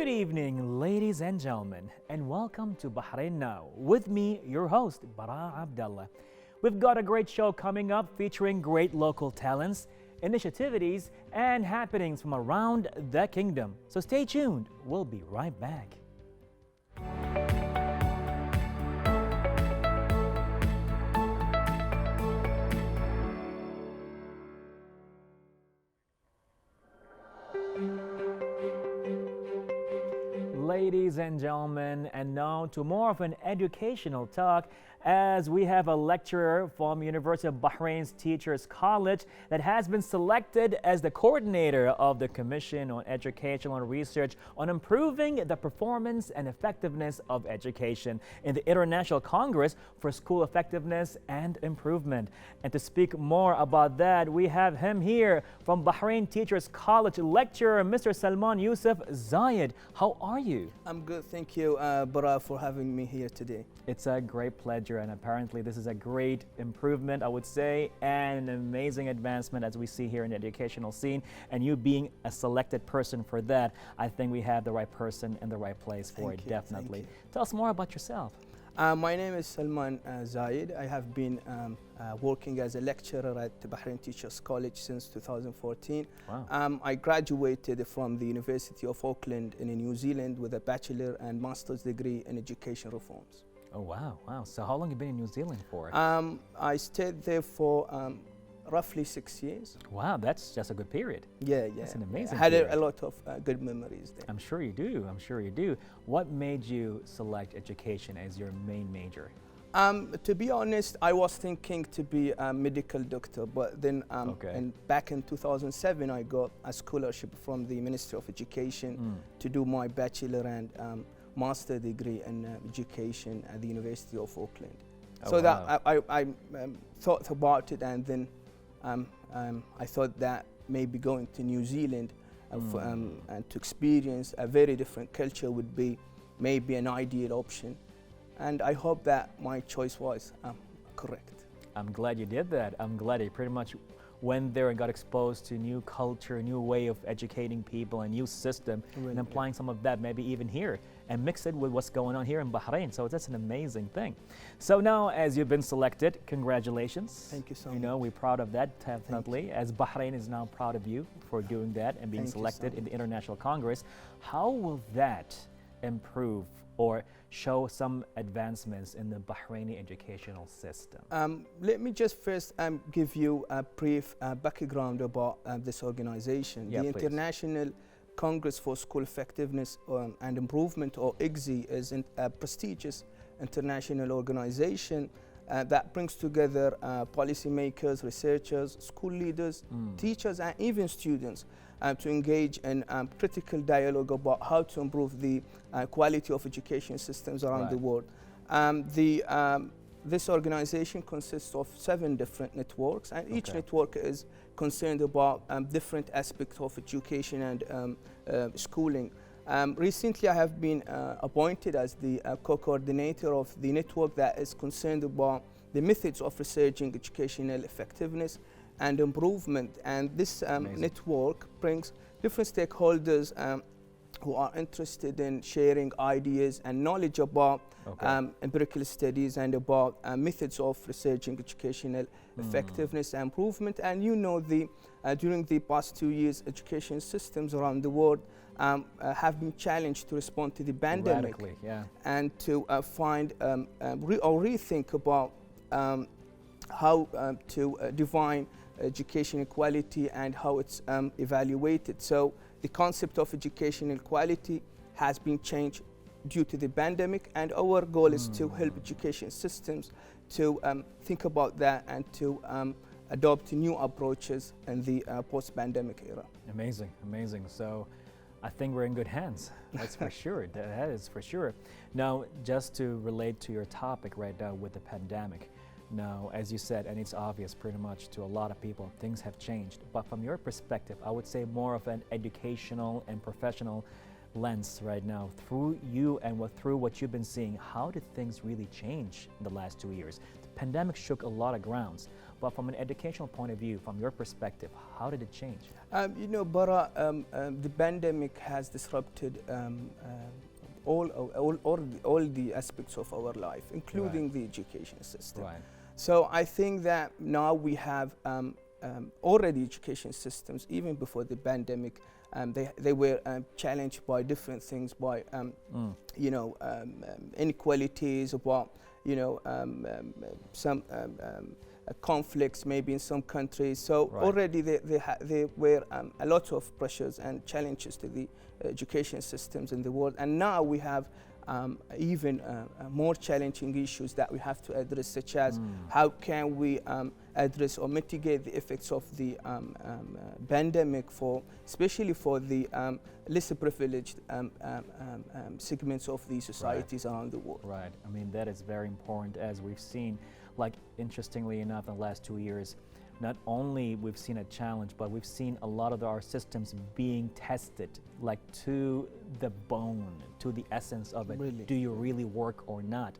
Good evening, ladies and gentlemen, and welcome to Bahrain Now. With me, your host, Bara Abdallah. We've got a great show coming up featuring great local talents, initiativities, and happenings from around the kingdom. So stay tuned. We'll be right back. Ladies and gentlemen, and now to more of an educational talk as we have a lecturer from University of Bahrain's Teachers College that has been selected as the coordinator of the Commission on Educational and Research on improving the performance and effectiveness of education in the International Congress for School Effectiveness and Improvement. And to speak more about that, we have him here from Bahrain Teachers College, lecturer Mr. Salman Youssef. Zayed, how are you? I'm good, thank you, Bara, for having me here today. It's a great pleasure, and apparently this is a great improvement, I would say, and an amazing advancement as we see here in the educational scene. And you being a selected person for that, I think we have the right person in the right place for it, definitely. Tell us more about yourself. My name is Salman Zayed. I have been working as a lecturer at the Bahrain Teachers College since 2014. Wow. I graduated from the University of Auckland in New Zealand with a bachelor and master's degree in education reforms. Oh, wow, wow. So how long have you been in New Zealand for? I stayed there for roughly 6 years. Wow, that's just a good period. Yeah. That's an amazing I had period. a lot of good memories there. I'm sure you do, I'm sure you do. What made you select education as your main major? To be honest, I was thinking to be a medical doctor, but then back in 2007, I got a scholarship from the Ministry of Education to do my bachelor and master degree in education at the University of Auckland. That I thought about it, and then I thought that maybe going to New Zealand and to experience a very different culture would be maybe an ideal option. And I hope that my choice was correct. I'm glad you did that. I'm glad you pretty much went there and got exposed to new culture, a new way of educating people, a new system, and applying some of that maybe even here and mix it with what's going on here in Bahrain. So that's an amazing thing. So now, as you've been selected, congratulations. Thank you so much. You know, we're proud of that, definitely, as Bahrain is now proud of you for doing that and being selected in the International Congress. How will that improve or show some advancements in the Bahraini educational system? Let me just first give you a brief background about this organization. Yeah, the please. International Congress for School Effectiveness and Improvement, or ICSE, is a prestigious international organization that brings together policymakers, researchers, school leaders, teachers, and even students to engage in critical dialogue about how to improve the quality of education systems around the world. This organization consists of 7 different networks, and each network is concerned about different aspects of education and schooling. Recently, I have been appointed as the co-coordinator of the network that is concerned about the methods of researching educational effectiveness and improvement. And this network brings different stakeholders who are interested in sharing ideas and knowledge about empirical studies and about methods of researching educational effectiveness and improvement. And you know, during the past 2 years, education systems around the world have been challenged to respond to the pandemic and to find or rethink about how to define education equality and how it's evaluated. So the concept of educational equality has been changed due to the pandemic, and our goal is to help education systems to think about that and to adopt new approaches in the post-pandemic era. Amazing, amazing. So I think we're in good hands. That's for sure. That is for sure. Now, just to relate to your topic right now with the pandemic. Now, as you said, and it's obvious pretty much to a lot of people, things have changed. But from your perspective, I would say more of an educational and professional lens right now, through you and through what you've been seeing, how did things really change in the last 2 years? The pandemic shook a lot of grounds, but from an educational point of view, from your perspective, how did it change? You know, Bara, the pandemic has disrupted all the aspects of our life, including the education system. Right. So I think that now we have already education systems, even before the pandemic, they were challenged by different things, by you know, inequalities, about you know, some conflicts maybe in some countries. So already there were a lot of pressures and challenges to the education systems in the world, and now we have even more challenging issues that we have to address, such as how can we address or mitigate the effects of the pandemic, especially for the less privileged segments of the societies around the world. Right. I mean, that is very important, as we've seen. Like, interestingly enough, in the last 2 years, not only we've seen a challenge, but we've seen a lot of our systems being tested, like to the bone, to the essence of it. Really? Do you really work or not?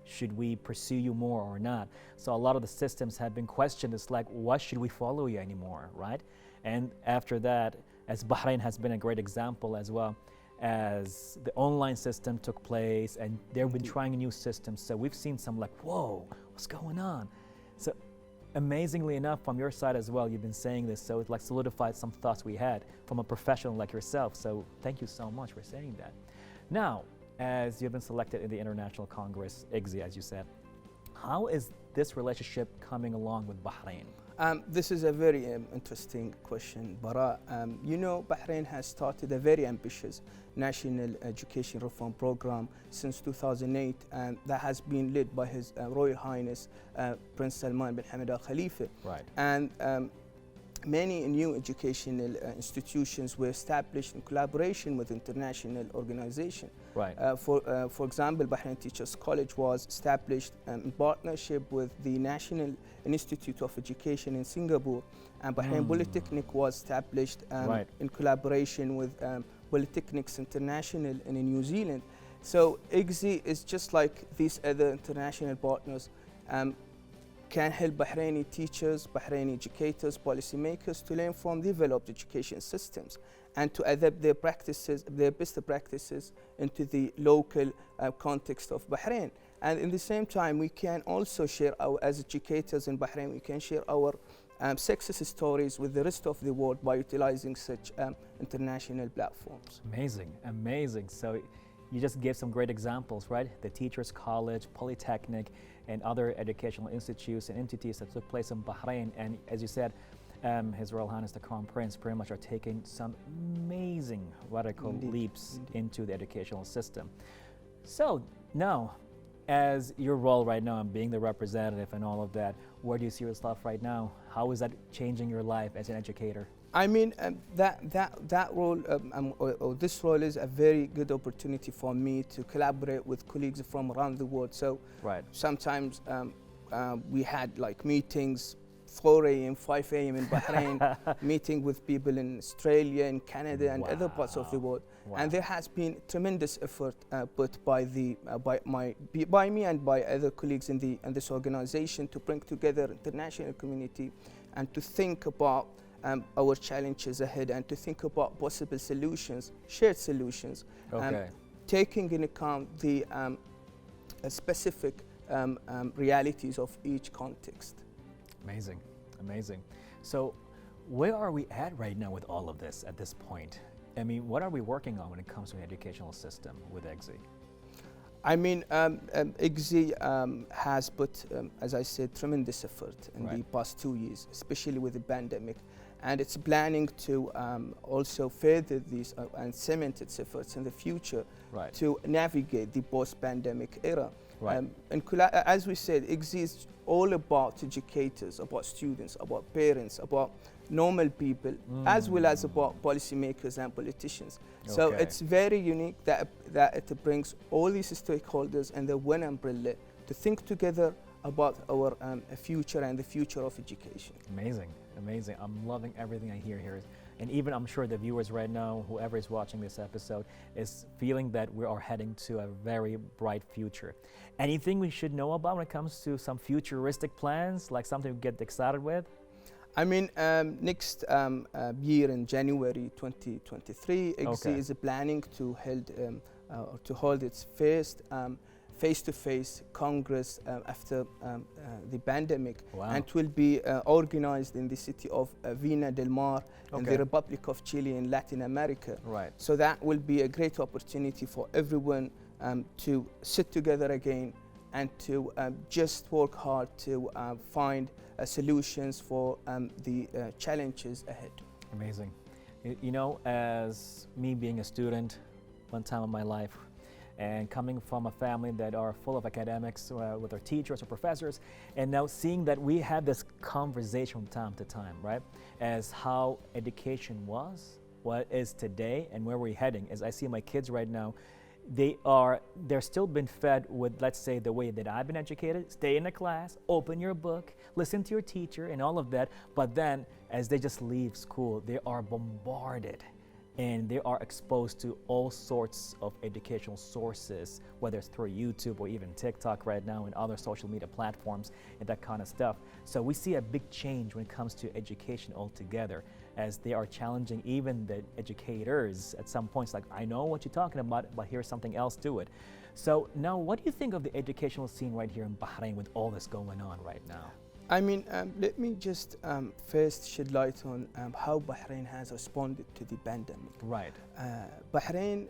Should we pursue you more or not? So a lot of the systems have been questioned. It's like, what should we follow you anymore, right? And after that, as Bahrain has been a great example as well, as the online system took place and they've been trying new systems. So we've seen some like, whoa, what's going on? So amazingly enough, from your side as well, you've been saying this, so it like solidified some thoughts we had from a professional like yourself. So thank you so much for saying that. Now, as you've been selected in the International Congress, IGZI, as you said, how is this relationship coming along with Bahrain? This is a very interesting question, Bara. You know, Bahrain has started a very ambitious national education reform program since 2008, and that has been led by His Royal Highness Prince Salman bin Hamad Al Khalifa. Right. And many new educational institutions were established in collaboration with international organizations. Right. For example, Bahrain Teachers College was established in partnership with the National Institute of Education in Singapore, and Bahrain Polytechnic was established in collaboration with Polytechnics International in New Zealand. So IGZI is just like these other international partners, can help Bahraini teachers, Bahraini educators, policymakers to learn from developed education systems and to adapt their practices, their best practices into the local context of Bahrain. And in the same time, we can also share as educators in Bahrain, we can share our success stories with the rest of the world by utilizing such international platforms. Amazing, amazing. So you just gave some great examples, right? The Teachers College, Polytechnic, and other educational institutes and entities that took place in Bahrain. And as you said, His Royal Highness the Crown Prince pretty much are taking some amazing radical leaps into the educational system. So now, as your role right now and being the representative and all of that, where do you see yourself right now? How is that changing your life as an educator? I mean, that role, or this role is a very good opportunity for me to collaborate with colleagues from around the world. So sometimes we had like meetings 4 a.m., 5 a.m. in Bahrain, meeting with people in Australia, in Canada, and other parts of the world. And there has been tremendous effort put by me and by other colleagues in this organization to bring together the international community and to think about our challenges ahead and to think about possible solutions, shared solutions, taking into account the specific realities of each context. Amazing, amazing. So where are we at right now with all of this at this point? I mean, what are we working on when it comes to an educational system with IGZI? I mean, IGZI has put, as I said, tremendous effort in the past 2 years, especially with the pandemic. And it's planning to also further these and cement its efforts in the future to navigate the post-pandemic era. As we said, IGZI is all about educators, about students, about parents, about normal people, as well as about policymakers and politicians. So it's very unique that it brings all these stakeholders under one umbrella to think together about our future and the future of education. Amazing, amazing. I'm loving everything I hear here. And even I'm sure the viewers right now, whoever is watching this episode, is feeling that we are heading to a very bright future. Anything we should know about when it comes to some futuristic plans, like something we get excited with? I mean, next year in January 2023, IGSI is planning to hold its first face-to-face Congress after the pandemic. Wow. And it will be organized in the city of Vina del Mar in the Republic of Chile in Latin America. Right. So that will be a great opportunity for everyone to sit together again and to just work hard to find solutions for the challenges ahead. Amazing. You know, as me being a student one time in my life, and coming from a family that are full of academics with our teachers or professors, and now seeing that we have this conversation from time to time, right? As how education was, what is today, and where we're heading. As I see my kids right now, they're still been fed with, let's say, the way that I've been educated. Stay in the class, open your book, listen to your teacher and all of that. But then as they just leave school, they are bombarded and they are exposed to all sorts of educational sources, whether it's through YouTube or even TikTok right now and other social media platforms and that kind of stuff. So we see a big change when it comes to education altogether, as they are challenging even the educators at some points, like, I know what you're talking about, but here's something else to it. So now, what do you think of the educational scene right here in Bahrain with all this going on right now? I mean, let me just first shed light on how Bahrain has responded to the pandemic. Right. Bahrain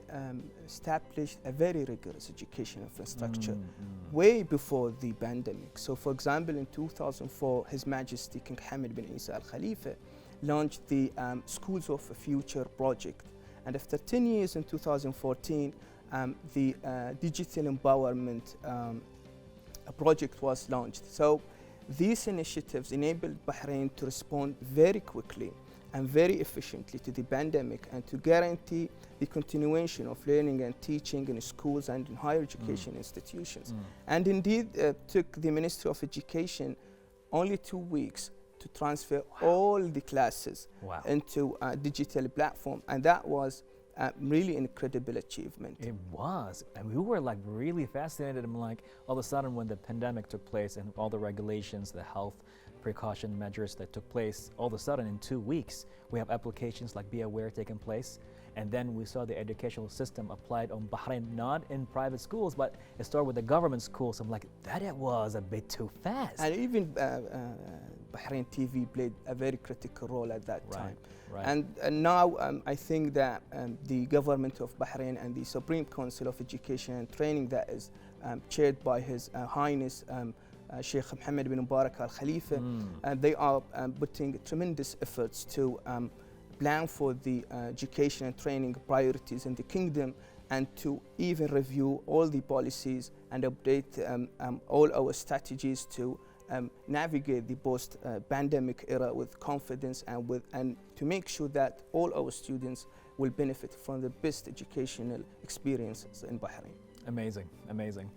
established a very rigorous education infrastructure way before the pandemic. So, for example, in 2004, His Majesty King Hamad bin Isa Al Khalifa launched the Schools of the Future project. And after 10 years in 2014, the Digital Empowerment project was launched. So these initiatives enabled Bahrain to respond very quickly and very efficiently to the pandemic and to guarantee the continuation of learning and teaching in schools and in higher education institutions. And indeed, took the Ministry of Education only 2 weeks to transfer all the classes into a digital platform, and that was really an incredible achievement. It was, and we were like really fascinated. And like all of a sudden when the pandemic took place and all the regulations, the health precaution measures that took place, all of a sudden in 2 weeks, we have applications like Be Aware taking place. And then we saw the educational system applied on Bahrain, not in private schools, but it started with the government schools. I'm like, that was a bit too fast. And even Bahrain TV played a very critical role at that time. Right. And now I think that the government of Bahrain and the Supreme Council of Education and Training that is chaired by His Highness Sheikh Mohammed bin Mubarak Al Khalifa, they are putting tremendous efforts to plan for the education and training priorities in the kingdom, and to even review all the policies and update all our strategies to navigate the post-pandemic era with confidence and to make sure that all our students will benefit from the best educational experiences in Bahrain. Amazing, amazing.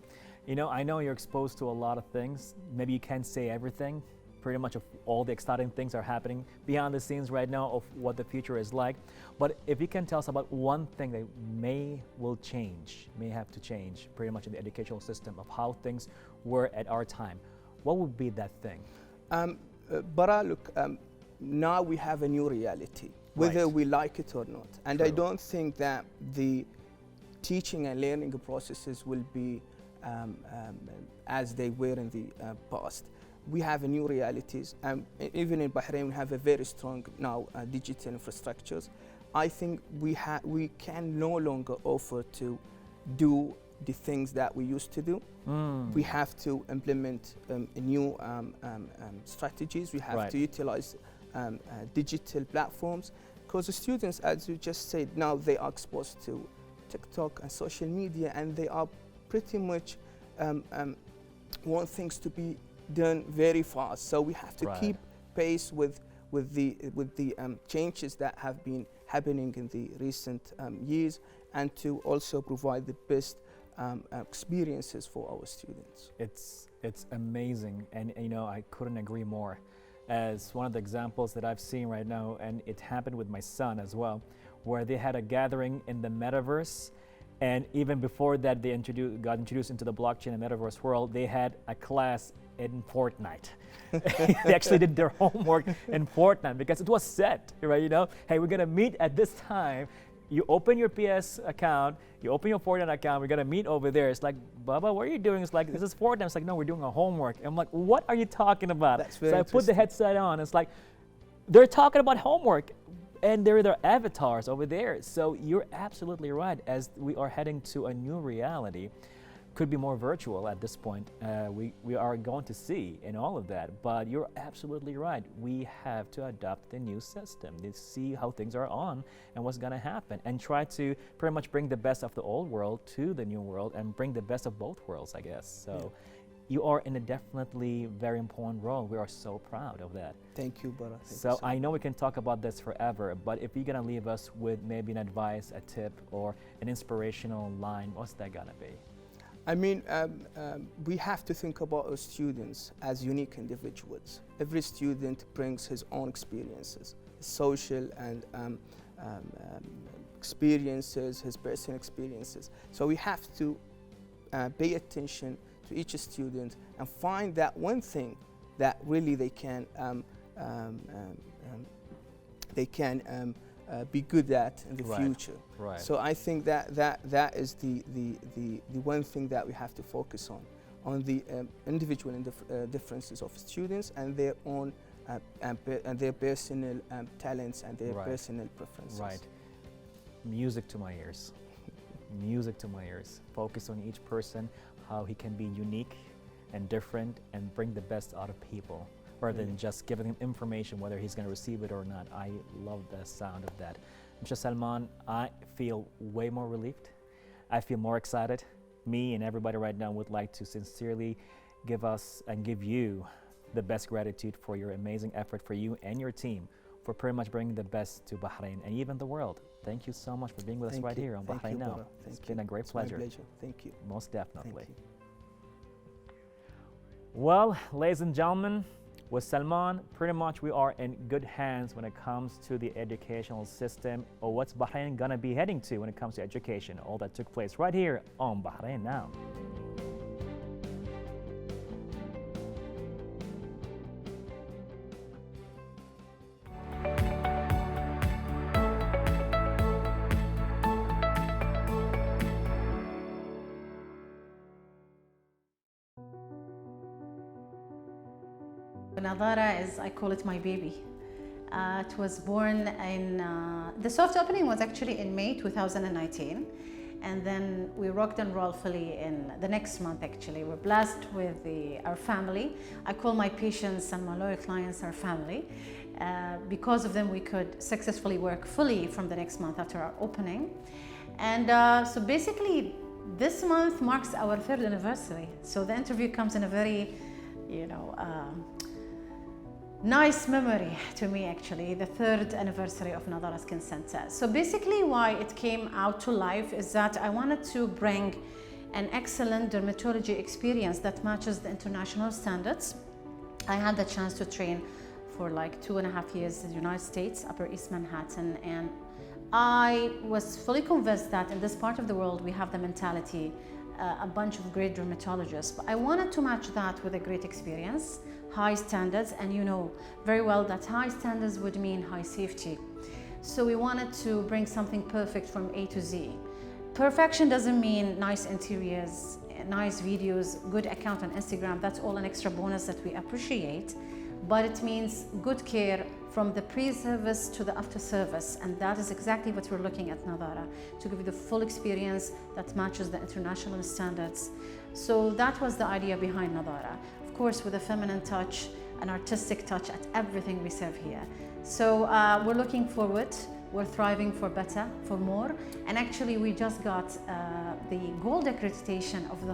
You know, I know you're exposed to a lot of things. Maybe you can't say everything. Pretty much of all the exciting things are happening behind the scenes right now of what the future is like. But if you can tell us about one thing that may have to change pretty much in the educational system of how things were at our time, what would be that thing? Bara, look, now we have a new reality, whether we like it or not. And True. I don't think that the teaching and learning processes will be as they were in the past. We have a new realities. Even in Bahrain, we have a very strong now digital infrastructures. I think we can no longer offer to do the things that we used to do. We have to implement new strategies. We have to utilize digital platforms, because the students, as you just said, now they are exposed to TikTok and social media, and they are pretty much want things to be done very fast. So we have to keep pace with the changes that have been happening in the recent years, and to also provide the best experiences for our students. It's amazing, and you know, I couldn't agree more. As one of the examples that I've seen right now, and it happened with my son as well, where they had a gathering in the metaverse, and even before that they got introduced into the blockchain and metaverse world, they had a class in Fortnite. They actually did their homework in Fortnite because it was set, right? You know, hey, we're gonna meet at this time. You open your PS account, you open your Fortnite account, we're gonna meet over there. It's like, Baba, what are you doing? It's like, this is Fortnite. It's like, no, we're doing our homework. I'm like, what are you talking about? That's very so I put the headset on. It's like, they're talking about homework, and they're their avatars over there. So you're absolutely right. As we are heading to a new reality, could be more virtual at this point. We are going to see in all of that, but you're absolutely right. We have to adopt the new system to see how things are on and what's going to happen, and try to pretty much bring the best of the old world to the new world and bring the best of both worlds, I guess. So you are in a definitely very important role. We are so proud of that. Thank you, Bara. So I know we can talk about this forever, but if you're going to leave us with maybe an advice, a tip, or an inspirational line, what's that going to be? I mean, we have to think about our students as unique individuals. Every student brings his own experiences, social and experiences, his personal experiences. So we have to pay attention to each student and find that one thing that really they can be good at in the future. Right. So I think that is the one thing that we have to focus on the individual differences of students and their own and their personal talents and their personal preferences. Right. Music to my ears. Music to my ears. Focus on each person, how he can be unique and different and bring the best out of people, rather than just giving him information whether he's going to receive it or not. I love the sound of that. Mr. Salman, I feel way more relieved. I feel more excited. Me and everybody right now would like to sincerely give us and give you the best gratitude for your amazing effort, for you and your team, for pretty much bringing the best to Bahrain and even the world. Thank you so much for being with us right here on Bahrain Now. It's been a great pleasure. My pleasure. Thank you. Most definitely. Thank you. Well, ladies and gentlemen, with Salman, pretty much we are in good hands when it comes to the educational system, or what's Bahrain gonna be heading to when it comes to education. All that took place right here on Bahrain Now. Nadara is, I call it my baby. It was born in, the soft opening was actually in May 2019. And then we rocked and rolled fully in the next month actually. We're blessed with our family. I call my patients and my loyal clients our family. Because of them we could successfully work fully from the next month after our opening. And so basically this month marks our 3rd anniversary. So the interview comes in a very, nice memory to me actually, the 3rd anniversary of Nadara Skin Center. So basically why it came out to life is that I wanted to bring an excellent dermatology experience that matches the international standards. I had the chance to train for like 2.5 years in the United States, Upper East Manhattan, and I was fully convinced that in this part of the world we have the mentality, a bunch of great dermatologists, but I wanted to match that with a great experience, high standards, and you know very well that high standards would mean high safety. So we wanted to bring something perfect from A to Z. Perfection doesn't mean nice interiors, nice videos, good account on Instagram. That's all an extra bonus that we appreciate, but it means good care from the pre-service to the after-service, and that is exactly what we're looking at Nadara, to give you the full experience that matches the international standards. So that was the idea behind Nadara. Of course, with a feminine touch, an artistic touch at everything we serve here. So we're looking forward, we're thriving for better, for more, and actually we just got the gold accreditation of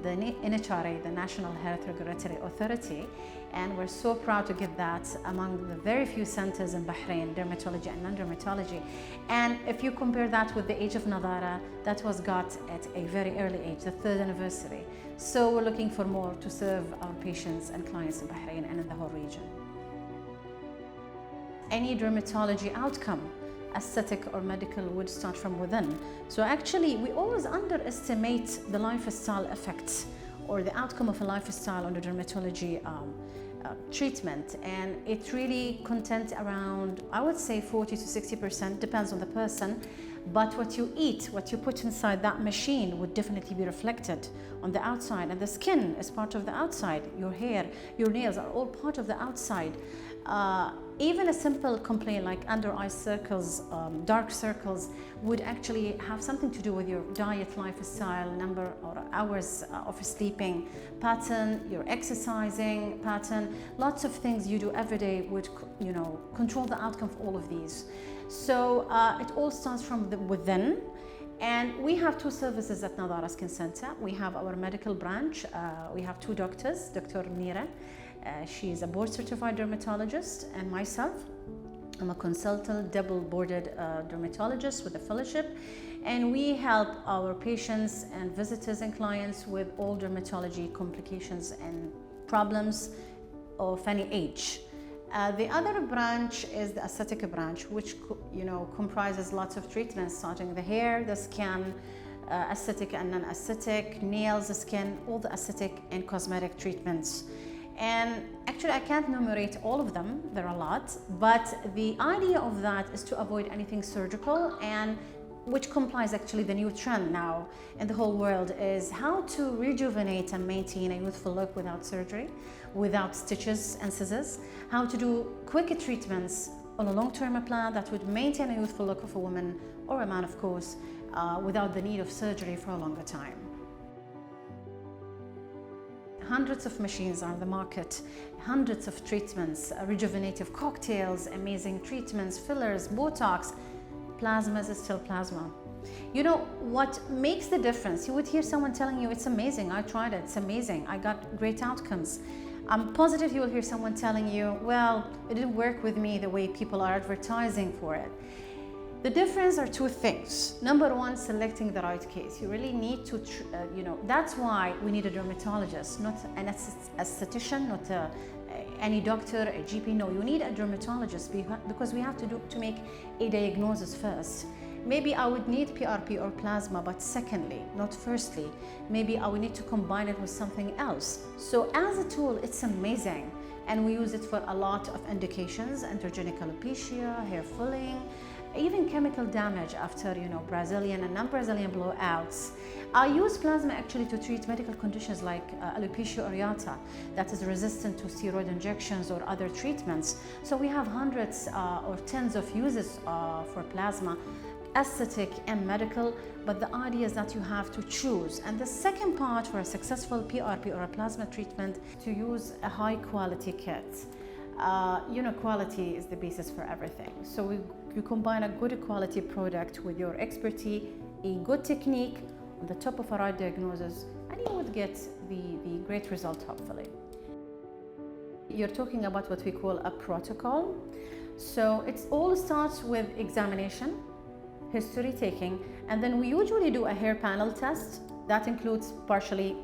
the NHRA, the National Health Regulatory Authority, and we're so proud to get that among the very few centers in Bahrain, dermatology and non-dermatology. And if you compare that with the age of Nadara, that was got at a very early age, the 3rd anniversary. So we're looking for more to serve our patients and clients in Bahrain and in the whole region. Any dermatology outcome, aesthetic or medical, would start from within. So actually, we always underestimate the lifestyle effects or the outcome of a lifestyle on the dermatology treatment, and it really content around, I would say 40 to 60%, depends on the person. But what you eat, what you put inside that machine would definitely be reflected on the outside, and the skin is part of the outside. Your hair, your nails are all part of the outside. Even a simple complaint like under eye circles, dark circles, would actually have something to do with your diet, lifestyle, number or hours of sleeping pattern, your exercising pattern. Lots of things you do every day would, control the outcome of all of these. So it all starts from within. And we have 2 services at Nadara Skin Center. We have our medical branch. We have 2 doctors, Dr. Mira. She is a board-certified dermatologist, and myself, I'm a consultant, double-boarded dermatologist with a fellowship. And we help our patients and visitors and clients with all dermatology complications and problems of any age. The other branch is the aesthetic branch, which comprises lots of treatments, starting the hair, the skin, aesthetic and non-aesthetic, nails, the skin, all the aesthetic and cosmetic treatments. And actually, I can't enumerate all of them, there are a lot, but the idea of that is to avoid anything surgical, and which complies actually the new trend now in the whole world is how to rejuvenate and maintain a youthful look without surgery, without stitches and scissors, how to do quick treatments on a long-term plan that would maintain a youthful look of a woman or a man, of course, without the need of surgery for a longer time. Hundreds of machines are on the market, hundreds of treatments, rejuvenative cocktails, amazing treatments, fillers, Botox. Plasma is still plasma. You know what makes the difference? You would hear someone telling you, it's amazing, I tried it, it's amazing, I got great outcomes. I'm positive you will hear someone telling you, well, it didn't work with me the way people are advertising for it. The difference are 2 things. Number 1, selecting the right case. You really need to, that's why we need a dermatologist, not an esthetician, not any doctor, a GP. No, you need a dermatologist because we have to make a diagnosis first. Maybe I would need PRP or plasma, but secondly, not firstly. Maybe I would need to combine it with something else. So as a tool, it's amazing. And we use it for a lot of indications, androgenic alopecia, hair fulling, even chemical damage after, Brazilian and non-Brazilian blowouts. I use plasma actually to treat medical conditions like alopecia areata that is resistant to steroid injections or other treatments. So we have hundreds or tens of uses for plasma, aesthetic and medical, but the idea is that you have to choose. And the second part for a successful PRP or a plasma treatment, to use a high quality kit. Quality is the basis for everything. So you combine a good quality product with your expertise, a good technique on the top of a right diagnosis, and you would get the great result, hopefully. You're talking about what we call a protocol. So it all starts with examination, history taking, and then we usually do a hair panel test. That includes partially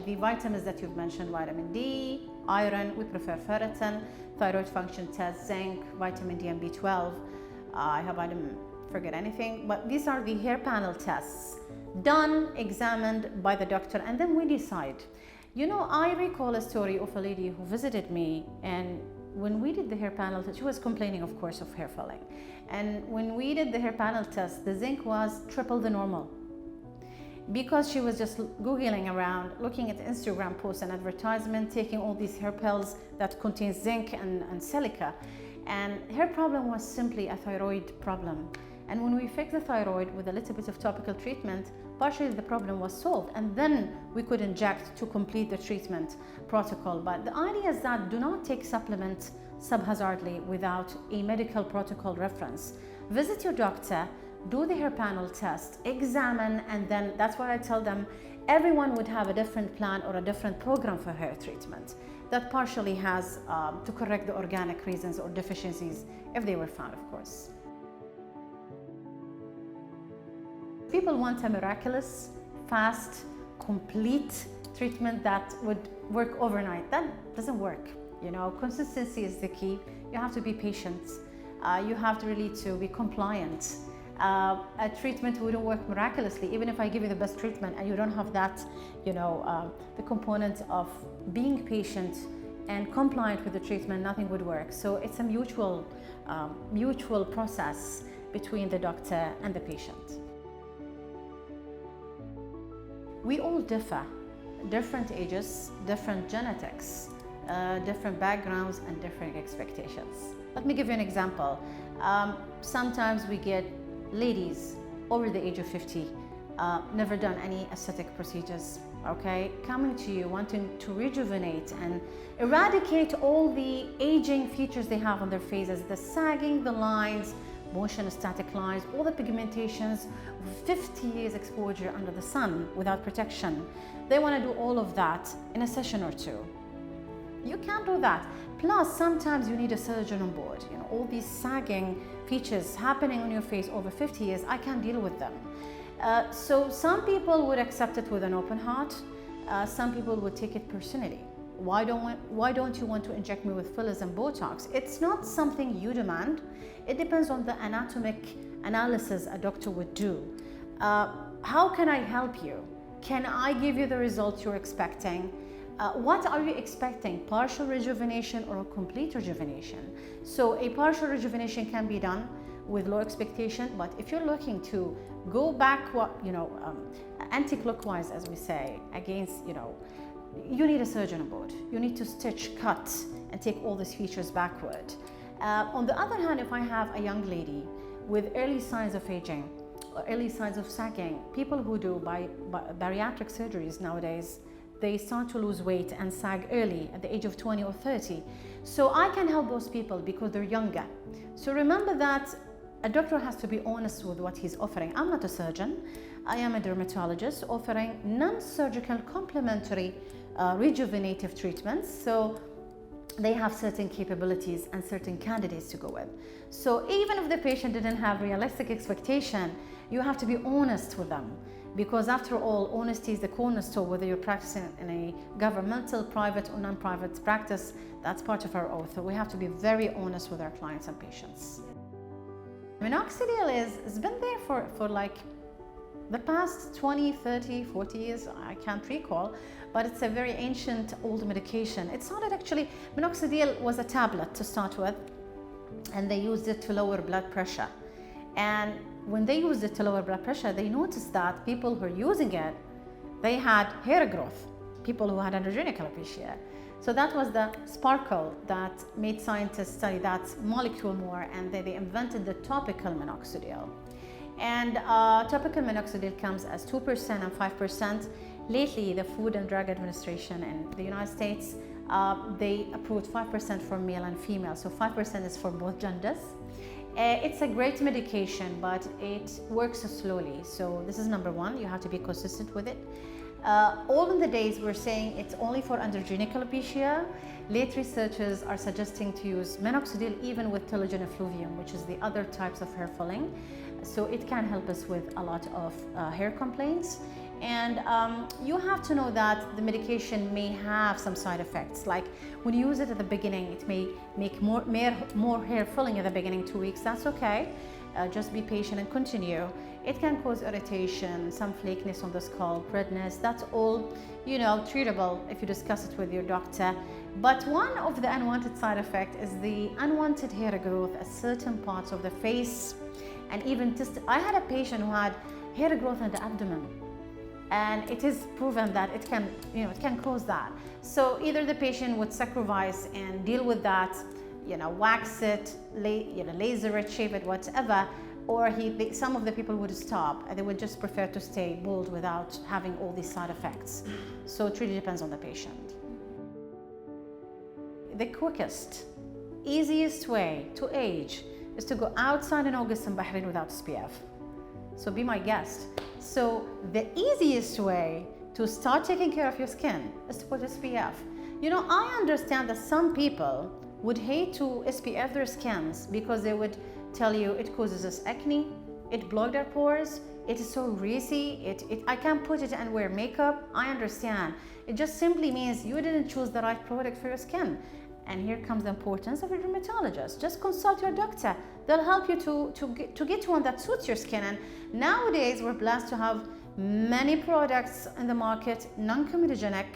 the vitamins that you've mentioned, vitamin D, iron, we prefer ferritin, thyroid function test, zinc, vitamin D and B12. I hope I didn't forget anything, but these are the hair panel tests done, examined by the doctor, and then we decide. I recall a story of a lady who visited me, and when we did the hair panel test, she was complaining, of course, of hair falling. And when we did the hair panel test, the zinc was triple the normal. Because she was just Googling around, looking at Instagram posts and advertisement, taking all these hair pills that contain zinc and silica. And her problem was simply a thyroid problem. And when we fixed the thyroid with a little bit of topical treatment, partially the problem was solved. And then we could inject to complete the treatment protocol. But the idea is that do not take supplements subhazzardly without a medical protocol reference. Visit your doctor, do the hair panel test, examine, and then that's what I tell them, everyone would have a different plan or a different program for hair treatment that partially has to correct the organic reasons or deficiencies if they were found, of course. People want a miraculous, fast, complete treatment that would work overnight. That doesn't work. You know, consistency is the key. You have to be patient. You have to really to be compliant. A treatment wouldn't work miraculously. Even if I give you the best treatment and you don't have that, you know, the component of being patient and compliant with the treatment, nothing would work. So it's a mutual process between the doctor and the patient. We all differ, different ages, different genetics, different backgrounds and different expectations. Let me give you an example. Sometimes we get ladies over the age of 50, never done any aesthetic procedures, okay, coming to you wanting to rejuvenate and eradicate all the aging features they have on their faces, the sagging, the lines, motion static lines, all the pigmentations, 50 years exposure under the sun without protection. They want to do all of that in a session or two. You can't do that. Plus, sometimes you need a surgeon on board. You know, all these sagging features happening on your face over 50 years, I can't deal with them. So some people would accept it with an open heart. Some people would take it personally. Why don't you want to inject me with fillers and Botox? It's not something you demand. It depends on the anatomic analysis a doctor would do. How can I help you? Can I give you the results you're expecting? What are you expecting? Partial rejuvenation or a complete rejuvenation? So a partial rejuvenation can be done with low expectation, but if you're looking to go back, anti-clockwise, as we say, against, you need a surgeon on board. You need to stitch, cut, and take all these features backward. On the other hand, if I have a young lady with early signs of aging, or early signs of sagging, people who do bariatric surgeries nowadays, they start to lose weight and sag early at the age of 20 or 30. So I can help those people because they're younger. So remember that a doctor has to be honest with what he's offering. I'm not a surgeon. I am a dermatologist offering non-surgical complementary rejuvenative treatments. So they have certain capabilities and certain candidates to go with. So even if the patient didn't have realistic expectation, you have to be honest with them. Because after all, honesty is the cornerstone, whether you're practicing in a governmental, private or non-private practice, that's part of our oath. So we have to be very honest with our clients and patients. Minoxidil has been there for like the past 20, 30, 40 years, I can't recall, but it's a very ancient old medication. It started actually, minoxidil was a tablet to start with, and they used it to lower blood pressure. And when they used it to lower blood pressure, they noticed that people who are using it, they had hair growth, people who had androgenic alopecia. So that was the sparkle that made scientists study that molecule more, and they invented the topical minoxidil. And topical minoxidil comes as 2% and 5%. Lately, the Food and Drug Administration in the United States, they approved 5% for male and female, so 5% is for both genders. It's a great medication, but it works slowly. So this is number one, you have to be consistent with it. All in the days we're saying it's only for androgenic alopecia. Late researchers are suggesting to use minoxidil even with telogen effluvium, which is the other types of hair falling. So it can help us with a lot of hair complaints. And you have to know that the medication may have some side effects. Like when you use it at the beginning, it may make more hair falling at the beginning, 2 weeks, that's okay. Just be patient and continue. It can cause irritation, some flakiness on the scalp, redness, that's all, treatable if you discuss it with your doctor. But one of the unwanted side effects is the unwanted hair growth at certain parts of the face. And even I had a patient who had hair growth in the abdomen. And it is proven that it can cause that. So either the patient would sacrifice and deal with that, wax it, laser it, shave it, whatever, or some of the people would stop and they would just prefer to stay bald without having all these side effects. So it really depends on the patient. The quickest, easiest way to age is to go outside in August in Bahrain without SPF. So be my guest. So the easiest way to start taking care of your skin is to put SPF. You know, I understand that some people would hate to SPF their skins because they would tell you it causes us acne, it blocked their pores, it is so greasy, I can't put it and wear makeup. I understand. It just simply means you didn't choose the right product for your skin. And here comes the importance of a dermatologist. Just consult your doctor. They'll help you to get one that suits your skin. And nowadays, we're blessed to have many products in the market, non-comedogenic.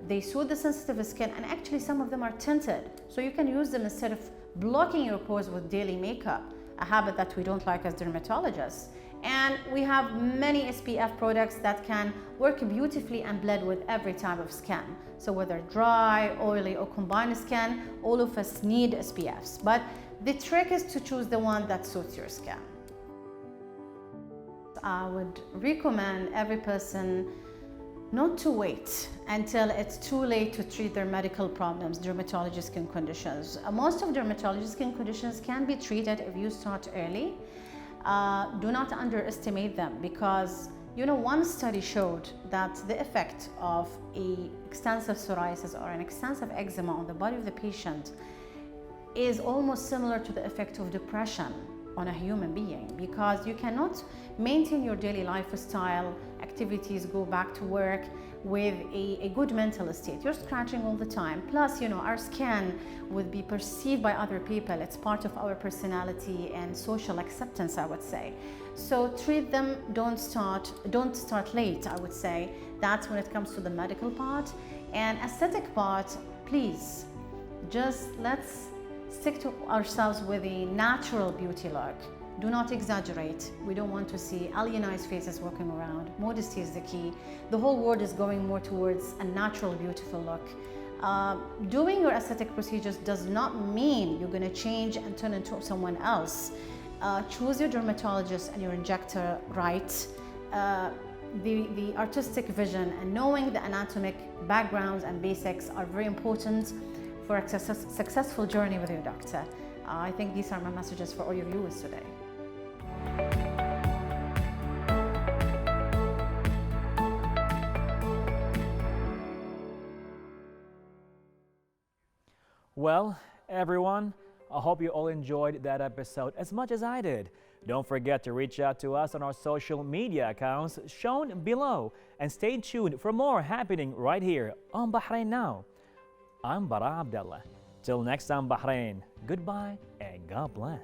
They suit the sensitive skin, and actually some of them are tinted. So you can use them instead of blocking your pores with daily makeup, a habit that we don't like as dermatologists. And we have many SPF products that can work beautifully and blend with every type of skin. So whether dry, oily, or combined skin, all of us need SPFs. But the trick is to choose the one that suits your skin. I would recommend every person not to wait until it's too late to treat their medical problems, dermatology skin conditions. Most of dermatology skin conditions can be treated if you start early. Do not underestimate them, because you know, one study showed that the effect of an extensive psoriasis or an extensive eczema on the body of the patient is almost similar to the effect of depression on a human being, because you cannot maintain your daily lifestyle activities, go back to work with a good mental state. You're scratching all the time. Plus, you know, our skin would be perceived by other people. It's part of our personality and social acceptance, I would say. So treat them, don't start late, I would say. That's when it comes to the medical part. And aesthetic part, please, just let's stick to ourselves with a natural beauty look. Do not exaggerate. We don't want to see alienized faces walking around. Modesty is the key. The whole world is going more towards a natural, beautiful look. Doing your aesthetic procedures does not mean you're going to change and turn into someone else. Choose your dermatologist and your injector right. The artistic vision and knowing the anatomic backgrounds and basics are very important for a successful journey with your doctor. I think these are my messages for all your viewers today. Well, everyone, I hope you all enjoyed that episode as much as I did. Don't forget to reach out to us on our social media accounts shown below, and stay tuned for more happening right here on Bahrain Now. I'm Bara Abdallah. Till next time, Bahrain, goodbye and God bless.